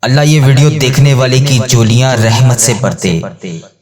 اللہ یہ ویڈیو دیکھنے والے کی جولیاں رحمت سے بھرتے،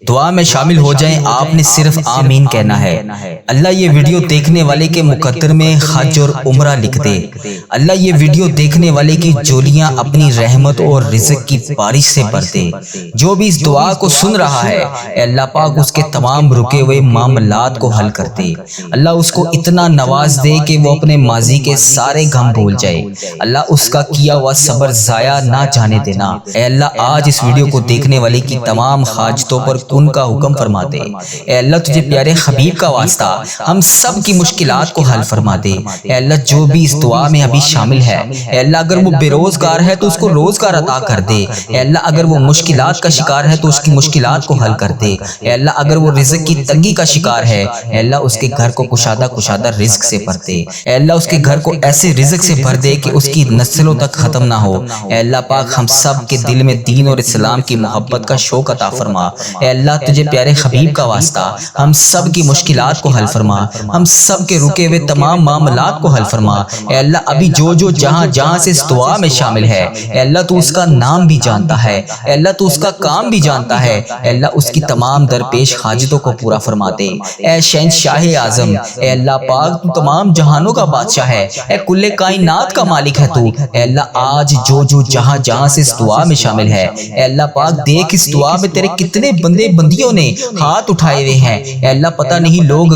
دعا میں شامل ہو جائیں، آپ نے صرف آمین کہنا ہے۔ اللہ یہ ویڈیو دیکھنے والے کے مقدر میں حج اور عمرہ لکھ دے۔ اللہ یہ ویڈیو دیکھنے والے کی جولیاں اپنی رحمت اور رزق کی بارش سے بھر دے۔ جو بھی اس دعا کو سن رہا ہے، اے اللہ پاک اس کے تمام رکے ہوئے معاملات کو حل کر دے۔ اللہ اس کو اتنا نواز دے کہ وہ اپنے ماضی کے سارے غم بھول جائے۔ اللہ اس کا کیا ہوا صبر ضائع نہ جانے دینا۔ اے اللہ آج اس ویڈیو کو دیکھنے والے کی تمام حاجتوں پر کن کا حکم فرما دے۔ اے اللہ تجھے پیارے حبیب کا واسطہ ہم سب کی مشکلات کو حل فرما دے۔ اے اللہ جو بھی اس دعا میں ابھی شامل ہے، اے اللہ اگر وہ بے روزگار ہے تو اس کو روزگار عطا کر دے۔ اے اللہ اگر وہ مشکلات کا شکار ہے تو اس کی مشکلات کو حل کر دے۔ اے اللہ اگر وہ رزق کی تنگی کا شکار ہے، اے اللہ اس کے گھر کو کشادہ رزق سے بھر دے۔ اے اللہ اس کے گھر کو ایسے رزق سے بھر دے کہ اس کی نسلوں تک ختم نہ ہو۔ اے اللہ پاک ہم سب کے دل میں دین اور اسلام کی محبت کا شوق عطا فرما۔ اے اللہ تجھے پیارے حبیب کا واسطہ ہم سب کی مشکلات کو حل فرما، ہم سب کے رکے ہوئے تمام معاملات کو حل فرما۔ اے اللہ ابھی جو جہاں سے اس دعا میں شامل ہے، اے اللہ تو اس کا نام بھی جانتا ہے، اے اللہ تو اس کا کام بھی جانتا ہے۔ اے اللہ اس کی تمام درپیش حاجتوں کو پورا فرما دے۔ اے شہنشاہ اعظم، اے اللہ پاک تو تمام جہانوں کا بادشاہ ہے، اے کل کائنات کا مالک ہے تو۔ اے اللہ آج جو جہاں سے اس دعا میں شامل ہے، اے اللہ پاک دیکھ اس دعا میں تیرے کتنے بندے بندیوں نے ہاتھ اٹھائے ہوئے ہیں۔ اے اللہ پتہ نہیں لوگ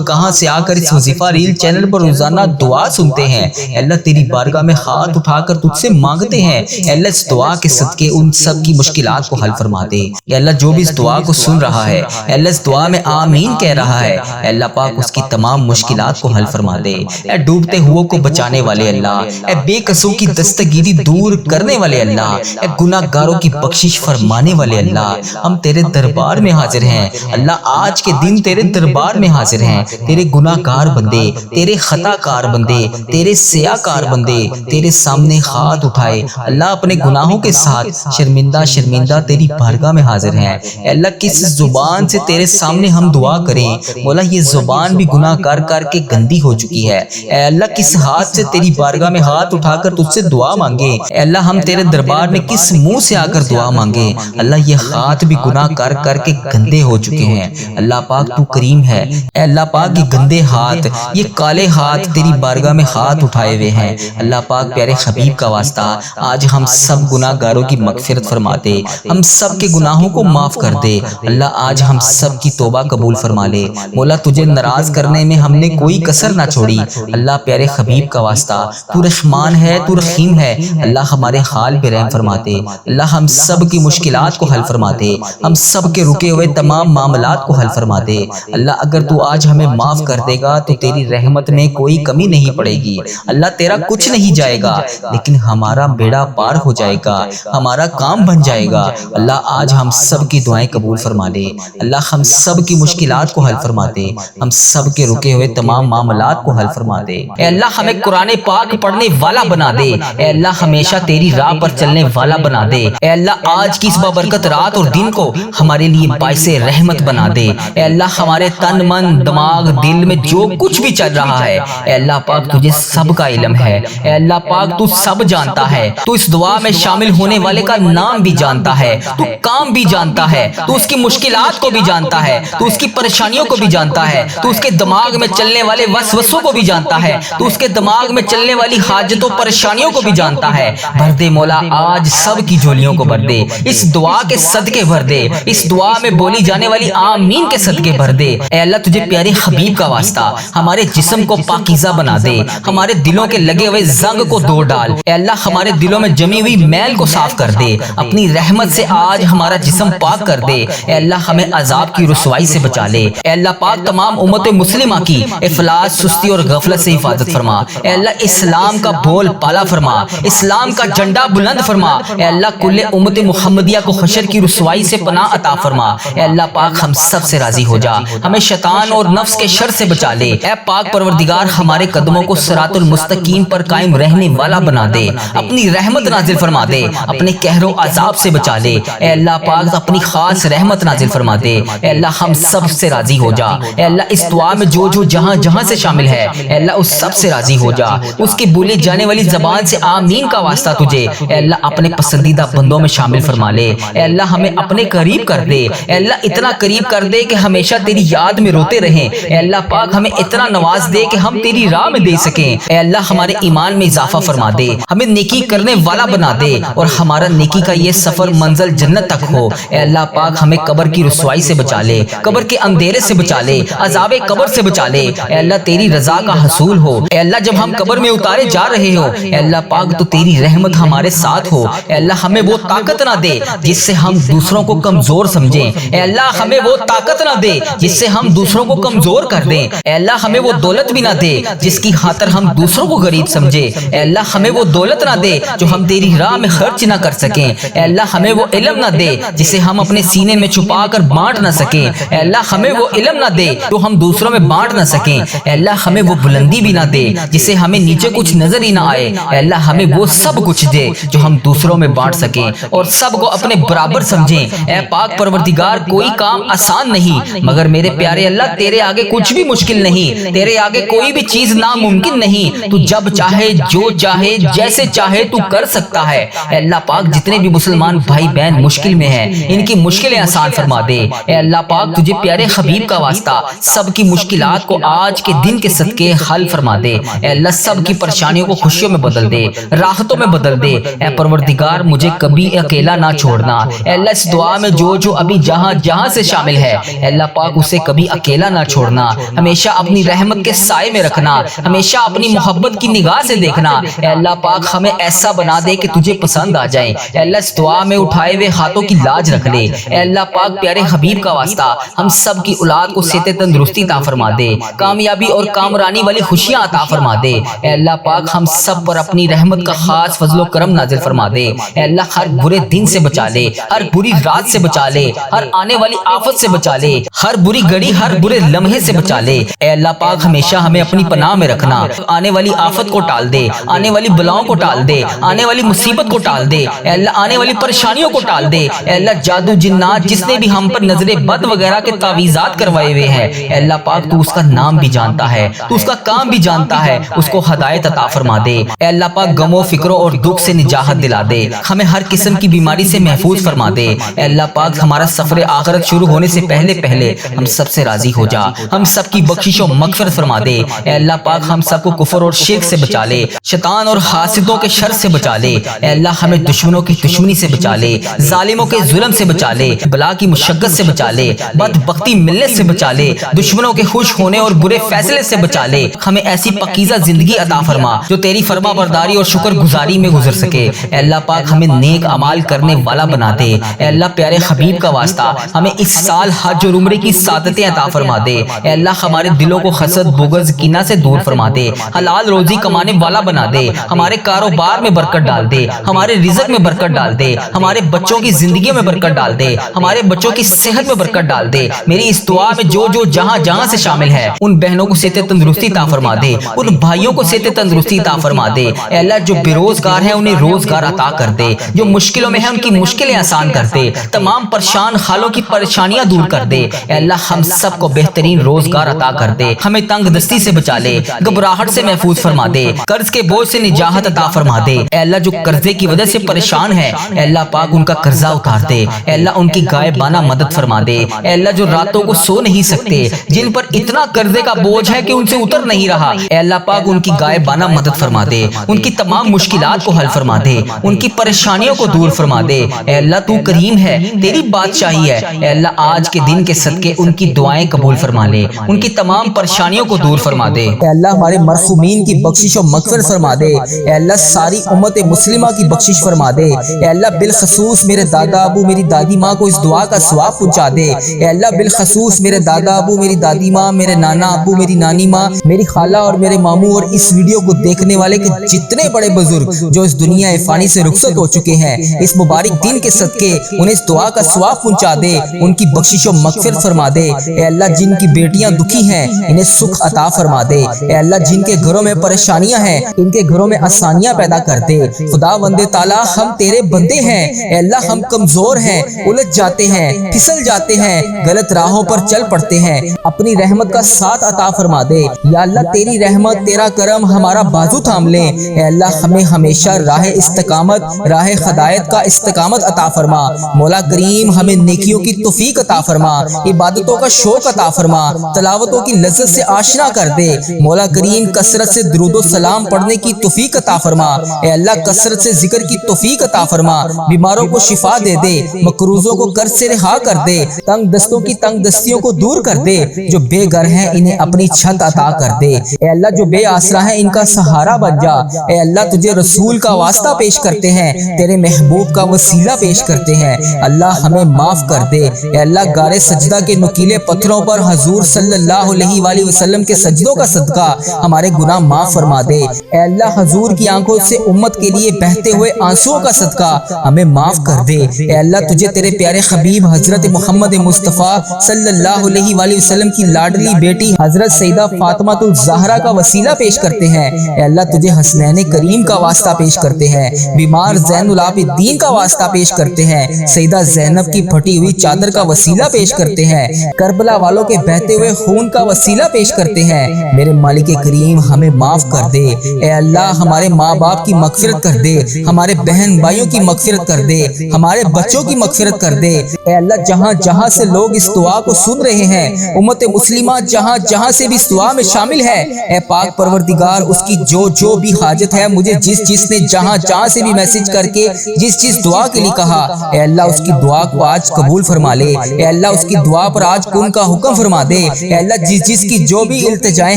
کہاں سے آ کر اس وظیفہ ریل چینل پر روزانہ دعا سنتے ہیں۔ اے اللہ تیری بارگاہ میں ہاتھ اٹھا کر تجھ سے مانگتے ہیں۔ اے اللہ اس دعا کے صدقے ان سب کی مشکلات کو حل فرما دے۔ اے اللہ جو بھی اس دعا کو سن رہا ہے، اے اللہ اس دعا میں آمین کہہ رہا ہے، اے اللہ پاک اس کی تمام مشکلات کو حل فرما دے۔ اے ڈوبتے ہوئے کو بچانے والے اللہ، اے بے قصوں کی دستگیری دور کرنے والے اللہ، اے گناہ گاروں کی بخشش فرمانے والے اللہ، ہم تیرے دربار میں حاضر ہیں۔ اللہ آج کے دن تیرے دربار میں حاضر ہیں۔ تیرے گناہ گار بندے، تیرے خطا کار بندے، تیرے سیاہ کار بندے تیرے سامنے ہاتھ اٹھائے اللہ اپنے گناہوں کے ساتھ شرمندہ تیری بارگاہ میں حاضر ہیں۔ اے اللہ کس زبان سے تیرے سامنے ہم دعا کریں، مولا یہ زبان بھی گناہ کر کے گندی ہو چکی ہے۔ اے اللہ کس ہاتھ سے تیری بارگاہ میں ہاتھ اٹھا کر تجھ سے دعا مانگے، اے اللہ ہم تیرے دربار میں کس منہ سے آ کر دعا مانگے۔ اللہ یہ ہاتھ بھی گناہ کر کے گندے ہو چکے ہیں۔ اللہ پاک تو کریم ہے، اے اللہ پاک یہ گندے ہاتھ، یہ کالے ہاتھ تیری بارگاہ میں ہاتھ اٹھائے ہوئے ہیں۔ اللہ پاک پیارے حبیب کا واسطہ آج ہم سب گناہ گاروں کی مغفرت فرما دے، ہم سب کے گناہوں کو معاف کر دے۔ اللہ آج ہم سب کی توبہ قبول فرما لے۔ مولا تجھے ناراض کرنے میں ہم نے کوئی کسر نہ چھوڑی۔ اللہ پیارے حبیب کا واسطہ تو رحمان ہے، تو رحیم ہے۔ اللہ ہمارے حال پہ رحم فرما دے۔ اللہ ہم سب کی مشکلات کو حل فرما دے، ہم سب کے رکے ہوئے تمام معاملات کو حل فرما دے۔ اللہ اگر تو آج ہمیں معاف کر دے گا تو تیری رحمت میں کوئی کمی نہیں پڑے گی۔ اللہ تیرا کچھ نہیں جائے گا، لیکن ہمارا بیڑا پار ہو جائے گا، ہمارا کام بن جائے گا۔ اللہ آج ہم سب کی دعائیں قبول فرما لے۔ اللہ ہم سب کی مشکلات کو حل فرما دے، ہم سب کے رکے ہوئے تمام معاملات کو حل فرما دے۔ اے اللہ ہمیں قرآن پاک پڑھنے والا بنا دے، اے اللہ ہمیشہ تیری راہ پر چلنے والا بنا دے۔ اے اللہ آج کی اس بابرکت رات اور دن کو ہمارے لیے باعث رحمت بنا دے۔ اے اللہ ہمارے تن من دماغ دل میں جو کچھ بھی چل رہا ہے، اے اللہ پاک تجھے سب کا علم ہے۔ اے اللہ پاک تو سب جانتا ہے، تو اس دعا میں شامل ہونے والے کا نام بھی جانتا ہے، تو کام بھی جانتا ہے، تو اس کی مشکلات کو بھی جانتا ہے، تو اس کی پریشانیوں کو بھی جانتا ہے، تو اس کے دماغ میں چلنے والے وسوسوں کو بھی جانتا ہے، تو اس کے دماغ میں چلنے والی حاجتوں پریشانیوں کو بھی جانتا ہے۔ بھر دے مولا آج سب کی جھولیوں کو بھر دے، اس دعا کے صدقے بھر دے، اس دعا میں بولی جانے والی آمین کے صدقے بھر دے۔ اے اللہ تجھے پیارے حبیب کا واسطہ ہمارے جسم کو پاکیزہ بنا دے، ہمارے دلوں کے لگے ہوئے زنگ کو دور ڈال۔ اے اللہ ہمارے دلوں میں جمی ہوئی میل کو صاف کر دے، اپنی رحمت سے آج ہمارا جسم پاک کر دے۔ اے اللہ ہمیں عذاب کی رسوائی سے بچا لے۔ اے اللہ پاک تمام امت مسلمہ کی افلاس، سستی اور غفلت سے حفاظت فرما۔ اے اللہ اسلام کا بول پالا فرما، اسلام کا جھنڈا بلند فرما۔ اے اللہ کل امت محمدیہ کو حشر کی رسوائی سے پناہ عطا فرما۔ اے اللہ پاک ہم سب سے راضی ہو جا، ہمیں شیطان اور نفس کے شر سے بچا لے۔ اے پاک پروردگار ہمارے قدموں کو صراط المستقیم پر قائم رہنے والا بنا دے، اپنی رحمت نازل فرما دے، اپنے قہر و عذاب سے بچا لے۔ اے اللہ پاک اپنی خاص رحمت نازل فرما دے۔ اے اللہ ہم سب سے راضی ہو جا۔ اے اللہ اس دعا میں جو جہاں سے شامل ہے، اے اللہ اس سب سے راضی ہو جا۔ اس کی بولی جانے والی زبان سے آمین کا واسطہ تجھے اے اللہ اپنے اپنے پسندیدہ بندوں میں شامل فرما لے۔ اے اللہ ہمیں اپنے قریب کر دے، اے اللہ اتنا قریب کر دے کہ ہمیشہ تیری یاد میں روتے رہیں۔ اے اللہ پاک ہمیں اتنا نواز دے کہ ہم تیری راہ میں دے سکیں۔ اے اللہ ہمارے ایمان میں اضافہ فرما دے، ہمیں نیکی کرنے والا بنا دے اور ہمارا نیکی کا یہ سفر منزل جنت تک ہو۔ اے اللہ پاک ہمیں قبر کی رسوائی سے بچا لے، قبر کے اندھیرے سے بچا لے، عذاب قبر سے بچا لے۔ اے اللہ تیری رضا کا حصول ہو۔ اے اللہ جب ہم قبر میں اتارے جا رہے ہو، اے اللہ پاک تو تیری رحمت ہمارے ساتھ ہو۔ اے اللہ ہمیں وہ طاقت نہ دے جس سے ہم دوسروں کو کمزور سمجھیں۔ اے اللہ ہمیں وہ طاقت نہ دے جس سے ہم دوسروں کو کمزور کر دیں۔ اے اللہ ہمیں وہ دولت بھی نہ دے جس کی خاطر ہم دوسروں کو غریب سمجھے۔ اے اللہ ہمیں وہ دولت نہ دے جو ہم تیری راہ میں خرچ نہ کر سکیں۔ اے اللہ ہمیں وہ علم نہ دے جسے ہم اپنے سینے میں چھپا کر بانٹ نہ سکیں۔ اے اللہ ہمیں وہ علم نہ دے جو ہم دوسروں میں بانٹ نہ سکیں۔ اے اللہ ہمیں وہ بلندی بھی نہ دے جسے ہمیں نیچے کچھ نظر ہی نہ آئے۔ اے اللہ ہمیں وہ سب کچھ دے جو ہم دوسروں میں بانٹ سکیں اور سب کو اپنے برابر سمجھیں۔ اے پاک پروردگار کوئی کام آسان نہیں مگر میرے پیارے اللہ تیرے آگے کچھ بھی مشکل نہیں، تیرے آگے کوئی بھی چیز ناممکن نہیں۔ تو جب چاہے جو چاہے جیسے چاہے تو کر سکتا ہے۔ اے اللہ پاک جتنے بھی مسلمان بھائی بہن مشکل میں ہیں ان کی مشکلیں آسان فرما دے۔ اے اللہ پاک تجھے پیارے حبیب کا واسطہ سب کی مشکلات کو آج کے دن کے صدقے حل فرما دے۔ اے اللہ سب کی پریشانیوں کو خوشیوں میں بدل دے، راحتوں میں بدل دے۔ اے پروردگار مجھے کبھی اکیلا نہ چھوڑنا۔ اے اللہ اس دعا میں جو ابھی جہاں جہاں سے شامل ہے اے اللہ پاک اسے کبھی اکیلا نہ چھوڑنا، ہمیشہ اپنی رحمت کے سائے میں رکھنا، ہمیشہ اپنی محبت کی نگاہ سے دیکھنا۔ اے اللہ پاک ہمیں ایسا بنا دے کہ تجھے پسند آ جائے۔ اے اللہ اس دعا میں اٹھائے ہوئے ہاتھوں کی لاج رکھ لے۔ اے اللہ پاک پیارے حبیب کا واسطہ ہم سب کی اولاد کو صحت تندرستی عطا فرما دے، کامیابی اور کامرانی والی خوشیاں عطا فرما دے۔ اے اللہ پاک ہم سب پر اپنی رحمت کا خاص فضل و کرم نازل فرما دے۔ اے اللہ ہر برے دن سے بچا لے، ہر بری رات سے بچا لے، ہر آنے والی آفت سے بچا لے، ہر بری گھڑی ہر برے لمحے سے بچا لے۔ اے اللہ پاک ہمیشہ ہمیں اپنی پناہ میں رکھنا، آنے والی آفت کو ٹال دے، آنے والی بلاؤں کو ٹال دے، آنے والی مصیبت کو ٹال دے۔ اے اللہ آنے والی پریشانیوں کو ٹال دے۔ اے اللہ جادو جنات جس نے بھی ہم پر نظر بد وغیرہ کے تعویذات کروائے ہوئے ہیں اے اللہ پاک تو اس کا نام بھی جانتا ہے، تو اس کا کام بھی جانتا ہے، اس کو ہدایت عطا فرما دے۔ اے اللہ پاک غموں فکروں اور دکھ سے نجات دلا دے، ہمیں ہر قسم کی بیماری سے محفوظ فرما دے۔ اے اللہ پاک ہمارا سفر آخرت شروع ہونے سے پہلے ہم سب سے راضی ہو جا، ہم سب کی بخشش و مغفرت فرما دے۔ اے اللہ پاک ہم سب کو کفر اور شرک سے بچا لے، شیطان اور حاسدوں کے شر سے بچا لے۔ اے اللہ ہمیں دشمنوں کی دشمنی سے بچا لے، ظالموں کے ظلم سے بچا لے، بلا کی مشقت سے بچا لے، بدبختی ملنے سے بچا لے، دشمنوں کے خوش ہونے اور برے فیصلے سے بچا لے۔ ہمیں ایسی پاکیزہ زندگی عطا فرما جو تیری فرما برداری اور شکر گزاری میں گزر سکے۔ اے اللہ پاک ہمیں نیک اعمال کرنے والا بنا دے۔ اے اللہ پیارے حبیب کا واسطہ ہمیں اس سال حج اور عمرے کی سعادتیں عطا فرما دے۔ اے اللہ ہمارے دلوں کو حسد بغض کینہ سے دور فرما دے، حلال روزی کمانے والا بنا دے، ہمارے کاروبار میں برکت ڈال دے، ہمارے رزق میں برکت ڈال دے، ہمارے بچوں کی زندگیوں میں برکت ڈال دے، ہمارے بچوں کی صحت میں برکت ڈال دے۔ میری اس دعا میں جو جہاں جہاں سے شامل ہے ان بہنوں کو صحت تندرستی عطا فرما دے، ان بھائیوں کو صحت تندرستی عطا فرما دے۔ اے اللہ جو بے روزگار ہیں انہیں روزگار عطا کر دے، جو مشکلوں میں ہیں ان کی مشکلیں آسان کر دے، تمام پریشان حالوں کی پریشانیاں دور کر دے۔ اے اللہ ہم سب کو بہترین روزگار عطا کر دے، ہمیں تنگ دستی سے بچا لے، گھبراہٹ سے محفوظ فرما دے، قرض کے بوجھ سے نجات عطا فرما دے۔ اے اللہ جو قرضے کی وجہ سے پریشان ہے اے اللہ پاک ان کا قرضہ اتار دے، اے اللہ ان کی غائبانہ مدد فرما دے۔ اے اللہ جو راتوں کو سو نہیں سکتے، جن پر اتنا قرضے کا بوجھ ہے کہ ان سے اتر نہیں رہا اے اللہ پاک ان کی غائبانہ مدد فرما دے، ان کی تمام مشکلات کو حل فرما دے، ان کی پریشانیوں کو دور فرما دے۔ اے اللہ تو کریم ہے، تیری بادشاہی ہے، اے اللہ آج کے دن کے صدقے ان کی دعائیں قبول فرما لے، ان کی تمام پریشانیوں کو دور فرما دے۔ اے اللہ ہمارے مرحومین کی بخشش و مغفرت فرما دے، اے اللہ ساری امت مسلمہ کی بخشش فرما دے، اے اللہ بالخصوص میرے دادا ابو میری دادی ماں کو اس دعا کا ثواب پہنچا دے، اے اللہ بالخصوص میرے دادا ابو میری دادی ماں، میرے نانا ابو میری نانی ماں، میری خالہ اور میرے ماموں اور اس ویڈیو کو دیکھنے والے کے جتنے بڑے بزرگ جو اس دنیا فانی سے رخصت ہو چکے ہیں اس مبارک دن کے صدقے انہیں اس دعا کا ثواب پہنچا دے، ان کی بخشش و مغفرت فرما دے۔ اے اللہ جن کی بیٹیاں دکھی ہیں انہیں سکھ عطا فرما دے، اے اللہ جن کے گھروں میں پریشانیاں ہیں ان کے گھروں میں آسانیاں پیدا کر دے۔ خدا بندے تعالیٰ ہم تیرے بندے ہیں، اے اللہ ہم کمزور ہیں، الجھ جاتے ہیں، پھسل جاتے ہیں، غلط راہوں پر چل پڑتے ہیں، اپنی رحمت کا ساتھ عطا فرما دے۔ یا اللہ تیری رحمت تیرا کرم ہمارا بازو تھام لے، اے اللہ ہمیں ہمیشہ راہ استقامت استقامت، راہ ہدایت کا استقامت عطا فرما۔ مولا کریم ہمیں نیکیوں کی توفیق عطا فرما، عبادتوں کا شوق عطا فرما، تلاوتوں کی لذت سے آشنا کر دے۔ مولا کریم کثرت سے درود و سلام پڑھنے کی توفیق عطا فرما۔ اے اللہ کثرت سے ذکر کی توفیق عطا فرما، بیماروں کو شفا دے دے، مقروضوں کو قرض سے رہا کر دے، تنگ دستوں کی تنگ دستیوں کو دور کر دے، جو بے گھر ہیں انہیں اپنی چھت عطا کر دے۔ اے اللہ جو بے آسرا ہیں ان کا سہارا بن جا۔ اے اللہ تجھے رسول کا واسطہ پیش کرتے ہیں، تیرے محبوب کا وسیلہ پیش کرتے ہیں، اللہ ہمیں معاف کر دے۔ اے اللہ غار سجدہ کے نکیلے پتھروں پر حضور صلی اللہ علیہ وآلہ وسلم کے سجدوں کا صدقہ ہمارے گناہ معاف فرما دے۔ اے اللہ حضور کی آنکھوں سے امت کے لیے بہتے ہوئے آنسوؤں کا صدقہ ہمیں معاف کر دے۔ اے اللہ تجھے تیرے پیارے حبیب حضرت محمد مصطفیٰ صلی اللہ علیہ وآلہ وسلم کی لاڈلی بیٹی حضرت سیدہ فاطمہ الزہرا کا وسیلہ پیش کرتے ہیں۔ اے اللہ تجھے حسنین کریم کا واسطہ پیش کرتے ہیں، بیمار زین العابدین کا واسطہ پیش کرتے ہیں، سیدہ زینب کی پھٹی ہوئی چادر کا وسیلہ پیش کرتے ہیں، کربلا والوں کے بہتے ہوئے خون کا وسیلہ پیش کرتے ہیں۔ میرے مالک کریم ہمیں معاف کر دے۔ اے اللہ ہمارے ماں باپ کی مغفرت کر دے، ہمارے بہن بھائیوں کی مغفرت کر دے، ہمارے بچوں کی مغفرت کر دے۔ اے اللہ جہاں جہاں سے لوگ اس دعا کو سن رہے ہیں، امت مسلمہ جہاں جہاں سے بھی اس دعا میں شامل ہے، اے پاک پروردگار اس کی جو بھی حاجت ہے، مجھے جس نے جہاں جہاں سے بھی میسج کر کے جس دعا کے لیے کہا، اے اللہ اس کی دعا کو آج قبول فرما لے۔ اے اللہ اس کی دعا پر آج کن کا حکم فرما دے۔ اے اللہ جس کی جو بھی التجائیں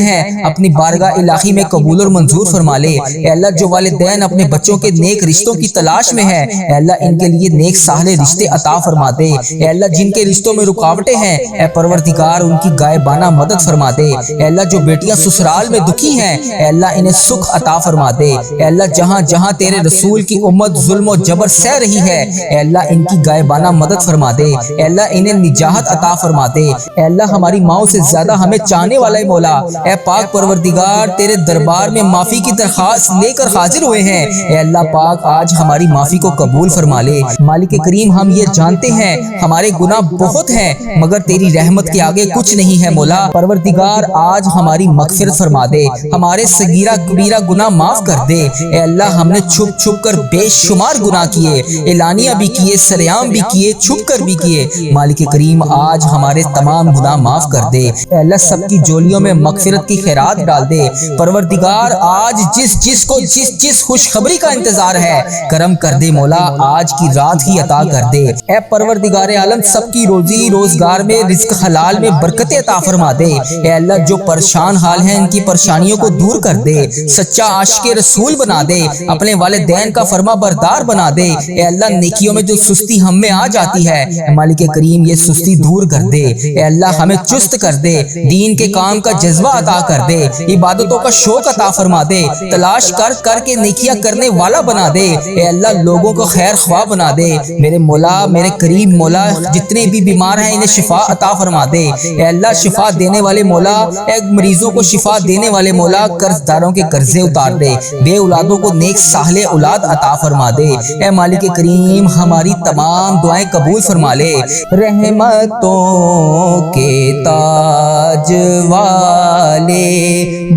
ہیں اپنی بارگاہ الہی میں قبول اور منظور فرما لے۔ اے اللہ جو والدین اپنے بچوں کے نیک رشتوں کی تلاش میں ہیں، اے اللہ ان کے لیے نیک صالح رشتے عطا فرما دے۔ اے اللہ جن کے رشتوں میں رکاوٹیں ہیں، اے پروردگار ان کی غائبانہ مدد فرما دے۔ اے اللہ جو بیٹیاں سسرال میں دکھی ہیں، اے اللہ انہیں سکھ عطا فرما دے۔ اے اللہ جہاں جہاں تیرے رسول کی امت ظلم و جبر سہ رہی ہے، اے اللہ ان کی غائبانہ مدد فرما دے۔ اے اللہ انہیں نجات عطا فرما دے۔ اے اللہ ہماری ماؤں سے زیادہ ہمیں چاہنے والا مولا، اے پاک پروردگار تیرے دربار میں معافی کی درخواست لے کر حاضر ہوئے ہیں۔ اے اللہ پاک آج ہماری معافی کو قبول فرما لے۔ مالک کریم ہم یہ جانتے ہیں ہمارے گناہ بہت ہیں، مگر تیری رحمت کے آگے کچھ نہیں ہے مولا۔ پروردگار آج ہماری مغفرت فرما دے، ہمارے صغیرہ کبیرہ گناہ معاف کر دے۔ اے اللہ ہم نے چھپ چھپ کر بے شمار گناہ کیے، اعلانیہ بھی کیے، سریعام بھی کیے، چھپ کر بھی کیے۔ مالک کریم آج ہمارے تمام گناہ معاف کر دے۔ اے اللہ سب کی جولیوں میں مغفرت کی خیرات ڈال دے۔ پروردگار آج جس کو جس خوشخبری کا انتظار ہے کرم کر دے مولا، آج کی رات ہی عطا کر دے۔ اے پروردگار عالم سب کی روزی روزگار میں رزق حلال میں برکت عطا فرما دے۔ اے اللہ جو پریشان حال ہیں ان کی پریشانیوں کو دور کر دے، سچا عاشق رسول بنا دے، اپنے والدین کا فرما بردار بنا دے۔ اے اللہ نیکیوں میں جو سستی ہم میں آ جاتی ہے، مالک کریم یہ سستی دور کر دے۔ اے اللہ ہمیں چست کر دے، دین کے کام کا جذبہ عطا کر دے، عبادتوں کا شوق عطا فرما دے، تلاش کر کے نیکیاں کرنے والا بنا دے۔ اے اللہ لوگوں کو خیر خواہ بنا دے۔ میرے مولا میرے کریم مولا جتنے بھی بیمار ہیں انہیں شفا عطا فرما دے۔ اے اللہ شفا دینے والے مولا، اے مریضوں کو شفا دینے والے مولا قرض داروں کے قرضے اتار دے، بے اولادوں کو نیک صالح اولاد عطا فرما دے۔ اے مالک کریم ہماری تمام دعائیں قبول فرما لے۔ رحمتوں کے تاج والے،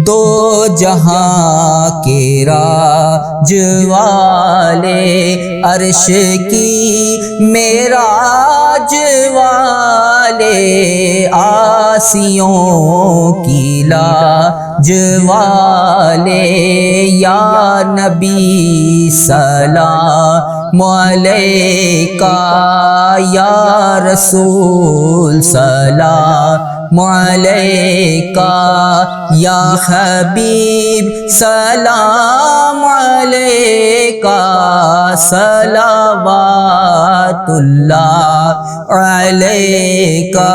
دو جہاں کے راج والے، عرش کی معراج والے، آسیوں کی لاج والے، یا نبی سلام علیکہ، یا رسول سلام علیکہ، یا حبیب سلام علیکہ، صلوات اللہ علیکہ۔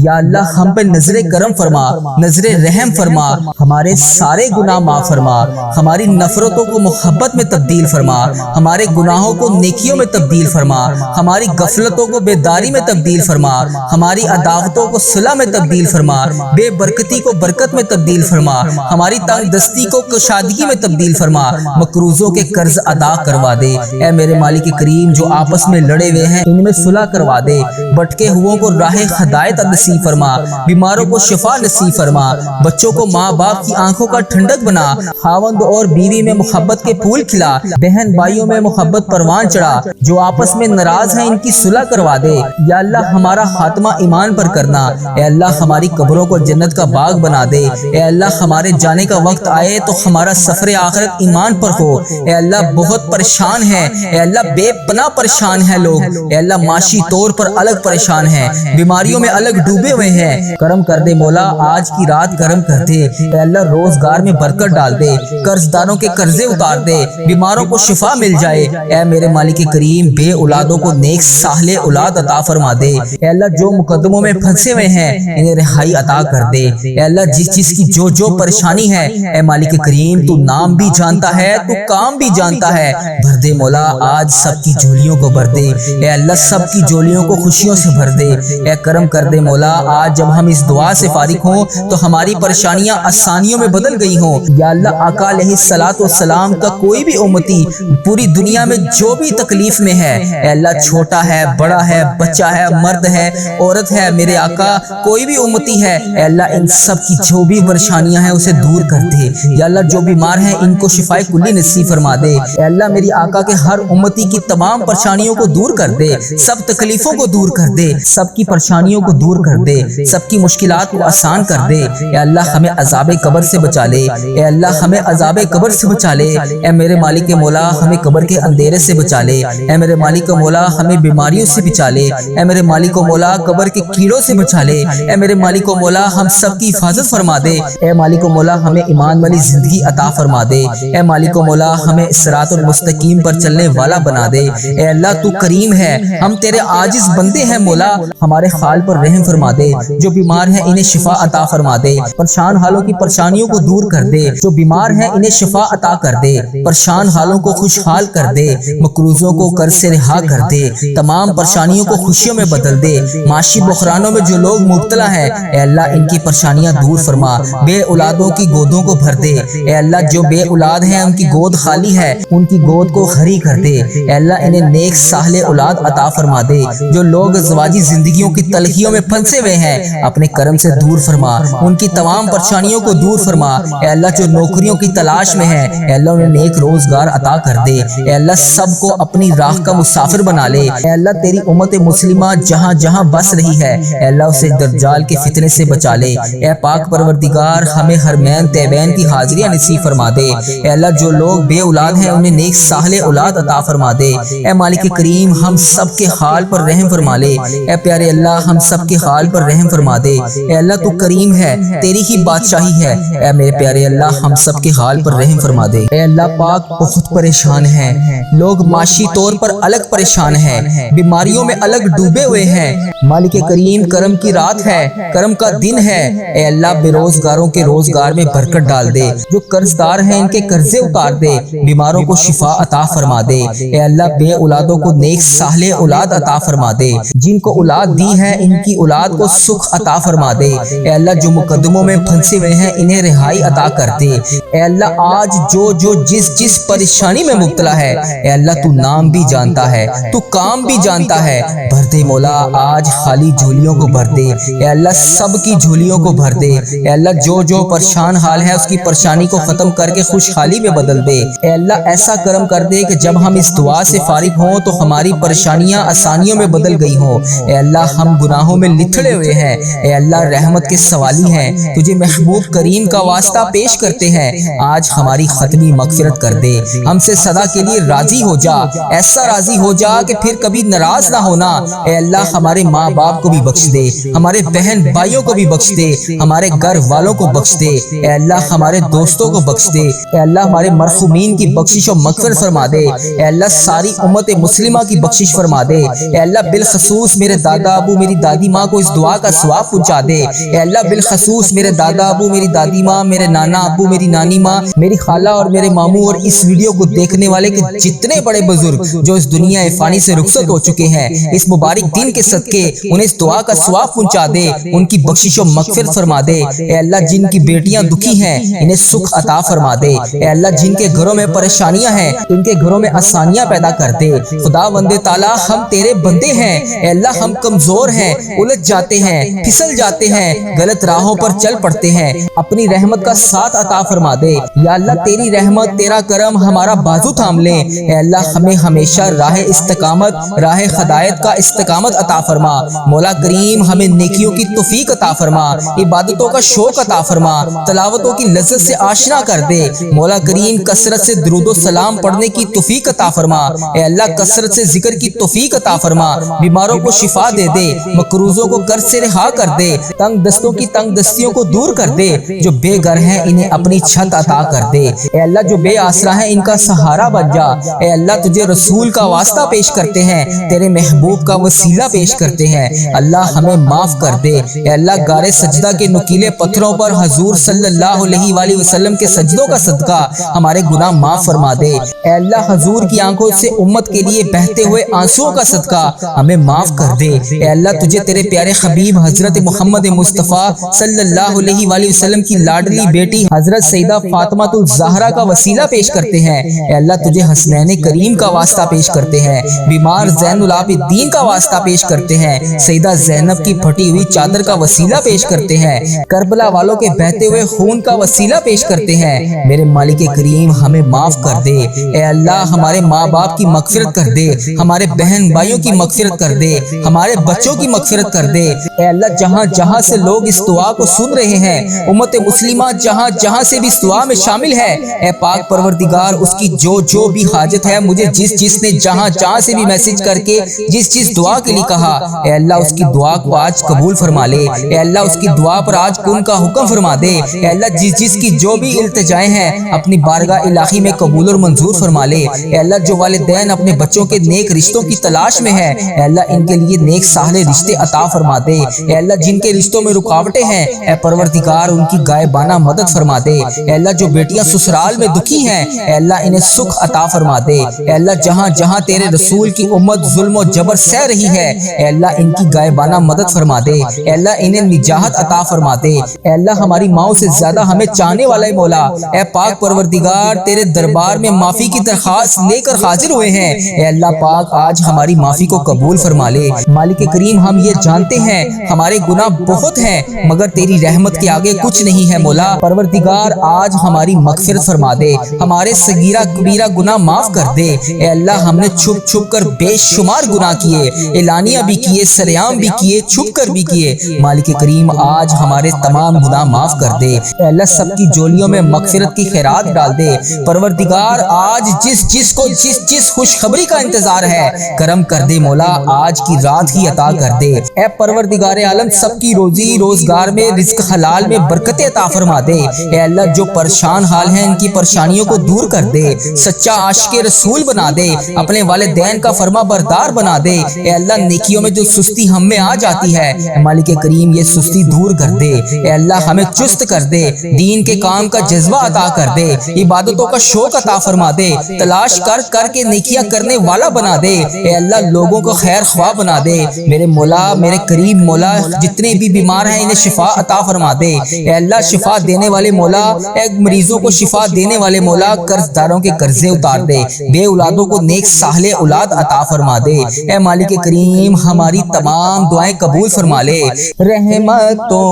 یا اللہ ہم پہ نظر کرم فرما، نظر رحم فرما، ہمارے سارے گناہ معاف فرما، ہماری نفرتوں کو محبت میں تبدیل فرما، ہمارے گناہوں کو نیکیوں میں تبدیل فرما، ہماری غفلتوں کو بیداری میں تبدیل فرما، ہماری عداوتوں کو صلح میں تبدیل فرما، بے برکتی کو برکت میں تبدیل فرما، ہماری تنگ دستی کو کشادگی میں تبدیل فرما، مقروضوں کے قرض ادا کروا دے۔ اے میرے مالک کریم جو آپس آپس میں لڑے ہوئے ہیں ان میں صلح کروا دے، بھٹکے ہوں کو راہ ہدایت نصیب فرما، بیماروں کو شفا نصیب فرما، بچوں کو ماں باپ کی آنکھوں کا ٹھنڈک بنا، خاوند اور بیوی میں محبت کے پھول کھلا، بہن بھائیوں میں محبت پروان چڑھا، جو آپس میں ناراض ہیں ان کی صلح کروا دے۔ یا اللہ ہمارا خاتمہ ایمان پر کرنا، اے اللہ ہماری قبروں کو جنت کا باغ بنا دے، اے اللہ ہمارے جانے کا وقت آئے تو ہمارا سفر آخرت ایمان پر ہو، اے اللہ بہت پریشان ہے، اے اللہ بے پناہ پریشان ہے لوگ، اے اللہ معاشی طور پر الگ پریشان ہیں، بیماریوں میں الگ ڈوبے ہوئے ہیں، کرم کر دے مولا، آج کی رات کرم کر دے، اے اللہ روزگار میں برکت ڈال دے، قرض داروں کے قرضے اتار دے، بیماروں کو شفا مل جائے، اے میرے مالک کریم بے اولادوں کو نیک صالح اولاد عطا فرما دے، اے اللہ جو مقدموں میں پھنسے ہوئے ہیں انہیں رہائی عطا کر دے، اے اللہ جس کی جو پریشانی ہے اے مالک کریم تو نام بھی جانتا ہے، تو کام بھی جانتا ہے، بھر دے مولا آج سب کی جھولیوں کو بھر دے، اے اللہ سب کی جھولیوں کو خوشیوں سے بھر دے، اے کرم کر دے مولا آج جب ہم اس دعا سے فارغ ہوں تو ہماری پریشانیاں آسانیوں میں بدل گئی ہوں، یا اللہ آقا علیہ الصلوۃ والسلام کا کوئی بھی امتی پوری دنیا میں جو بھی تکلیف میں ہے، اے اللہ چھوٹا ہے بڑا ہے بچہ ہے مرد ہے عورت ہے، میرے آقا کوئی بھی امتی ہے، اے اللہ ان سب کی جو بھی پریشانیاں ہیں اسے دور کر دے، یا اللہ جو بیمار ہیں ان کو شفائے کلی نصیب فرما دے، اے اللہ میری آقا کے ہر امتی کی تمام پریشانیوں کو دور کر دے، سب تکلیفوں کو دور کر دے، سب کی پریشانیوں کو دور کر دے، سب کی مشکلات کو آسان کر دے، اے اللہ ہمیں عذاب قبر سے بچا لے، اے اللہ ہمیں عذاب قبر سے بچا لے، اے میرے مالک مولا ہمیں قبر کے اندھیرے سے بچا لے، اے میرے مالک مولا ہمیں بیماریوں سے بچا لے، اے میرے مالک مولا قبر کے کیڑوں سے بچا لے، اے میرے مالک مولا ہم سب کی حفاظت فرما دے، اے مالک مولا ہمیں ایمان والی زندگی عطا فرما دے، اے مالک مولا ہمیں صراط المستقیم پر چلنے والا بنا دے، اے اللہ تو کریم ہے، ہم تیرے عاجز بندے ہیں مولا، ہمارے حال پر رحم فرما دے، جو بیمار ہیں انہیں شفا عطا فرما دے، پریشان حالوں کی پریشانیوں کو دور کر دے، جو بیمار ہیں انہیں شفا عطا کر دے، پریشان حالوں کو خوشحال کر دے، مقروضوں کو قرض سے رہا کر دے، تمام پریشانیوں کو خوشیوں میں بدل دے، معاشی بحرانوں میں جو لوگ مبتلا ہیں اے اللہ ان کی پریشانیاں دور فرما، بے اولادوں کی گودوں کو بھر دے، اے اللہ جو بے اولاد ہیں ان کی گود خالی ہے ان کی گود کو خری کر دے، اے اللہ انہیں نیک صالح اولاد عطا فرما دے، جو لوگ ازواجی زندگیوں کی تلخیوں میں پھنسے ہوئے ہیں اپنے کرم سے دور فرما، ان کی تمام پریشانیوں کو دور فرما، اے اللہ جو نوکریوں کی تلاش میں ہیں اے اللہ انہیں نیک روزگار عطا کر دے، اے اللہ سب کو اپنی راہ کا مسافر بنا لے، اے اللہ تیری امت مسلمہ جہاں جہاں بس رہی ہے اے اللہ اسے دجال کے فتنے سے بچا لے، اے پاک پروردگار ہمیں حرمین طیبین کی حاضریاں نصیب فرما دے، اے اللہ جو لوگ بے اولاد ہیں انہیں نیک صالح اولاد عطا فرما دے، اے مالک کریم ہم سب کے حال پر رحم فرما لے، اے پیارے اللہ ہم سب کے حال پر رحم فرما دے، اے اللہ تو کریم ہے تیری ہی بادشاہی ہے، اے میرے پیارے اللہ ہم سب کے حال پر رحم فرما دے، اے اللہ پاک بہت پریشان ہیں لوگ، معاشی طور پر الگ پریشان ہیں، بیماریوں میں الگ ڈوبے ہوئے ہیں، مالک کریم کرم کی رات ہے کرم کا دن ہے، اے اللہ بے روزگاروں کے روزگار میں برکت ڈال دے، جو قرض دار ہیں ان کے قرضے اتار دے، بیماروں کو شفا عطا فرما دے، اے اللہ بے اولادوں کو نیک صالح اولاد عطا فرما دے، جن کو اولاد دی ہے ان کی اولاد کو سکھ عطا فرما دے، اے اللہ جو مقدموں میں پھنسے ہوئے ہیں انہیں رہائی عطا کر دے، اے اللہ آج جو جس پریشانی میں مبتلا ہے اے اللہ تو نام بھی جانتا ہے تو کام بھی جانتا ہے، بھر دے مولا آج خالی جھولیوں کو بھر دے، اے اللہ سب کی جھولیوں کو بھر دے، اے اللہ جو پریشان حال ہے اس کی پریشانی کو ختم کر کے خوشحالی میں بدل دے، اے اللہ ایسا کرم کر دے کہ جب ہم اس دعا سے فارغ ہوں تو ہماری پریشانیاں آسانیوں میں بدل گئی ہوں، اے اللہ ہم گناہوں میں لتھڑے ہوئے ہیں، اے اللہ رحمت کے سوالی ہیں، تجھے محبوب کریم کا واسطہ پیش کرتے ہیں، آج ہماری ختمی مغفرت کر دے، ہم سے صدا کے لیے راضی ہو جا، ایسا راضی ہو جا کہ پھر کبھی ناراض نہ ہونا، اے اللہ ہمارے ماں باپ کو بھی بخش دے، ہمارے بہن بھائیوں کو بھی بخش دے، ہمارے گھر والوں کو بخش دے، اے اللہ ہمارے دوستوں کو بخش دے، اے اللہ ہمارے مرحومین کی بخشش و مغفرت فرما دے، اے اللہ ساری امت مسلمہ کی بخشش فرما دے، اے اللہ بالخصوص میرے دادا ابو میری دادی ماں کو اس دعا کا ثواب پہنچا دے، اے اللہ بالخصوص میرے دادا ابو میری دادی ماں میرے نانا ابو میری نانی ماں میری خالہ اور میرے ماموں اور اس ویڈیو کو دیکھنے والے کے جتنے بڑے بزرگ جو اس دنیا فانی سے رخصت ہو چکے ہیں اس مبارک دن کے صدقے انہیں اس دعا کا ثواب پہنچا دے، ان کی بخشش و مغفرت فرما دے، اے اللہ جن کی بیٹیاں دکھی ہیں انہیں سکھ عطا فرما دے، اے اللہ جن کے گھروں میں پریشانیاں ہیں ان کے گھروں میں آسانیاں پیدا کر دے، خدا خدا وندے تعالیٰ ہم تیرے بندے ہیں، اے اللہ ہم کمزور ہیں، الجھ جاتے ہیں، پھسل جاتے ہیں، غلط راہوں پر چل پڑتے ہیں، اپنی رحمت کا ساتھ عطا فرما دے یا اللہ، تیری رحمت تیرا کرم ہمارا بازو تھام لے، اے اللہ ہمیں ہمیشہ راہ استقامت، راہ ہدایت کا استقامت عطا فرما، مولا کریم ہمیں نیکیوں کی توفیق عطا فرما، عبادتوں کا شوق عطا فرما، تلاوتوں کی لذت سے آشنا کر دے، مولا کریم کثرت سے درود و سلام پڑھنے کی توفیق عطا فرما، اے اللہ کثرت سے ذکر کی توفیق عطا فرما، بیماروں کو شفا دے دے، مقروضوں کو قرض سے رہا کر دے، تنگ دستوں کی تنگ دستیوں کو دور کر دے، جو بے گھر ہیں انہیں اپنی چھت عطا کر دے، اے اللہ جو بے آسرا ہیں ان کا سہارا بن جا، اے اللہ تجھے رسول کا واسطہ پیش کرتے ہیں، تیرے محبوب کا وسیلہ پیش کرتے ہیں، اللہ ہمیں معاف کر دے، اے اللہ غار سجدہ کے نکیلے پتھروں پر حضور صلی اللہ علیہ وآلہ وسلم کے سجدوں کا صدقہ ہمارے گناہ معاف فرما دے، اے اللہ حضور کی آنکھوں سے امت کے لیے بہتے ہوئے آنسوؤں کا صدقہ ہمیں معاف کر دے، اے اللہ تجھے تیرے پیارے حبیب حضرت محمد مصطفیٰ صلی اللہ علیہ وآلہ وسلم کی لاڈلی بیٹی حضرت سیدہ فاطمہ الزہرا کا وسیلہ پیش کرتے ہیں، اے اللہ تجھے حسنین کریم کا واسطہ پیش کرتے ہیں، بیمار زین العابدین کا واسطہ پیش کرتے ہیں، سیدہ زینب کی پھٹی ہوئی چادر کا وسیلہ پیش کرتے ہیں، کربلا والوں کے بہتے ہوئے خون کا وسیلہ پیش کرتے ہیں، میرے مالک کریم ہمیں معاف کر دے، اے اللہ ہمارے ماں باپ کی مغفرت کر دے، ہمارے بہن بھائیوں کی مغفرت کر دے، ہمارے بچوں کی مغفرت کر دے، اے اللہ جہاں جہاں سے لوگ اس دعا کو سن رہے ہیں، امت مسلمہ جہاں جہاں سے بھی اس دعا میں شامل ہے، اے پاک پروردگار اس کی جو بھی حاجت ہے، مجھے جس نے جہاں جہاں سے بھی میسج کر کے جس دعا کے لیے کہا، اے اللہ اس کی دعا کو آج قبول فرما لے، اے اللہ اس کی دعا پر آج کن کا حکم فرما دے، اے اللہ جس کی جو بھی التجائیں ہیں اپنی بارگاہ الہی میں قبول اور منظور فرما لے، اے اللہ جو والدین اپنے بچوں کے نیک رشتوں کی تلاش میں ہیں، اے اللہ ان کے لیے نیک صالح رشتے عطا فرما دے، اے اللہ جن کے رشتوں میں رکاوٹیں ہیں، اے پروردگار ان کی غائبانہ مدد فرما دے، اے اللہ جو بیٹیاں سسرال میں دکھی ہیں، اے اللہ انہیں سکھ عطا فرما دے، اے اللہ جہاں جہاں تیرے رسول کی امت ظلم و جبر سہ رہی ہے، اے اللہ ان کی غائبانہ مدد فرما دے، اے اللہ انہیں نجات عطا فرما دے، اے اللہ ہماری ماؤں سے زیادہ ہمیں چاہنے والا مولا، اے پاک پروردگار تیرے دربار میں معافی کی درخواست لے کر حاضر ہوئے ہیں، اے اللہ پاک آج ہماری معافی کو قبول فرما لے، مالک کریم ہم یہ جانتے ہیں ہمارے گناہ بہت ہیں مگر تیری رحمت کے آگے کچھ نہیں ہے، مولا پروردگار آج ہماری مغفرت فرما دے، ہمارے صغیرہ کبیرہ گناہ معاف کر دے، اے اللہ ہم نے چھپ چھپ کر بے شمار گناہ کیے، اعلانیہ بھی کیے، سریعام بھی کیے، چھپ کر بھی کیے، مالک کریم آج ہمارے تمام گناہ معاف کر دے، اے اللہ سب کی جولیوں میں مغفرت کی خیرات ڈال دے، پروردگار آج جس کو جس خوشخبری کا انتظار ہے کرم کر دے، مولا آج کی رات ہی عطا کر دے، اے پروردگار عالم سب کی روزی روزگار میں رزق حلال میں برکت عطا فرما دے، اے اللہ جو پریشان حال ہیں ان کی پریشانیوں کو دور کر دے، سچا عاشق رسول بنا دے، اپنے والدین کا فرما بردار بنا دے، اے اللہ نیکیوں میں جو سستی ہم میں آ جاتی ہے مالک کریم یہ سستی دور کر دے، اے اللہ ہمیں چست کر دے، دین کے کام کا جذبہ عطا کر دے، عبادتوں کا شوق عطا فرما دے، تلاش کر کے نیکیاں کرنے والا بنا دے، اے اللہ لوگوں کو خیر خواہ بنا دے، میرے مولا میرے قریب مولا جتنے بھی بیمار ہیں انہیں شفا عطا فرما دے، اے اللہ شفا دینے والے مولا، اے مریضوں کو شفا دینے والے مولا قرض داروں کے قرضے اتار دے، بے اولادوں کو نیک صالح اولاد عطا فرما دے، اے مالک کریم ہماری تمام دعائیں قبول فرما لے، رحمتوں